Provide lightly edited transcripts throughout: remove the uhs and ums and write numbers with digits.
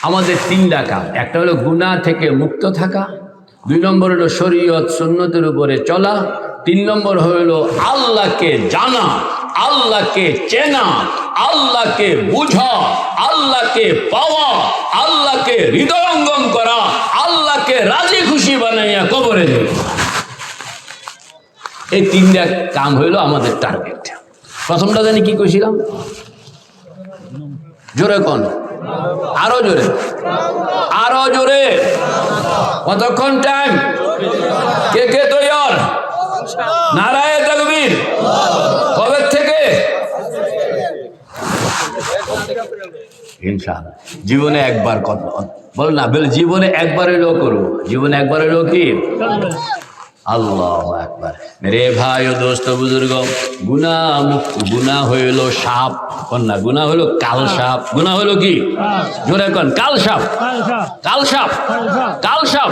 আমাদের তিনটা কাম। একটা হলো গুনাহ থেকে মুক্ত থাকা, 2 নম্বর হলো শরীয়ত সুন্নতের উপরে চলা, 3 নম্বর হলো আল্লাহকে জানা, আল্লাহকে চেনা, আল্লাহকে বুঝা, আল্লাহকে পাওয়া, আল্লাহকে হৃদয়ঙ্গম করা, আল্লাহকে রাজি খুশি বানাইয়া কবরে দেওয়া। এই তিনটা কাম হইল আমাদের টার্গেট। প্রথমটা জানি কি কইছিলাম? জোরে কোন, আরো জোরে, আরো জোরে। কতক্ষণ টাইম? কে কে তৈয়ার? নারায়ে তাকবীর। কবে থেকে? ইনশাআল্লাহ। জীবনে একবার কথা বল না, বল জীবনে একবার হইলো করবো। জীবনে একবার হইলো কি? আল্লাহু আকবার। মেরে ভাই ও দোস্ত বুজুর্গ, গুনাহ হইল সাপ। কন্যা গুনাহ হইল কাল সাপ। গুনাহ হইল কি? জোরে কন, কাল সাপ। কাল সাপ, কাল সাপ।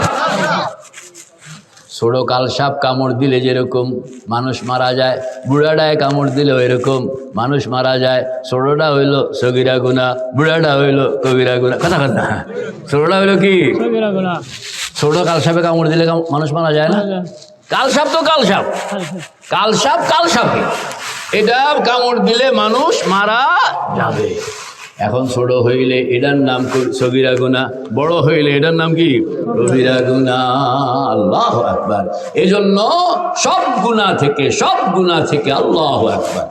ছোট কাল সাপ কামড় দিলে যেরকম মানুষ মারা যায়, বুড়াটায় কামড় দিলে ওইরকম মানুষ মারা যায়। ছোটটা হইল সগীরা গুনাহ, বুড়াটা হইল কবিরা গুনাহ। কথা কথা, ছোটটা হইল কি? ছোট কাল সাপে কামড় দিলে মানুষ মারা যায় না? কাল সাপ তো কাল সাপ, কাল সাপ কাল সাপে, এটা কামড় দিলে মানুষ মারা যাবে। এখন ছোট হইলে এটার নাম সগীরা গুনাহ, বড় হইলে এটার নাম কি? কবিরা গুনাহ। আল্লাহু আকবার। এজন্য সব গুনাহ থেকে, সব গুনাহ থেকে আল্লাহু আকবার।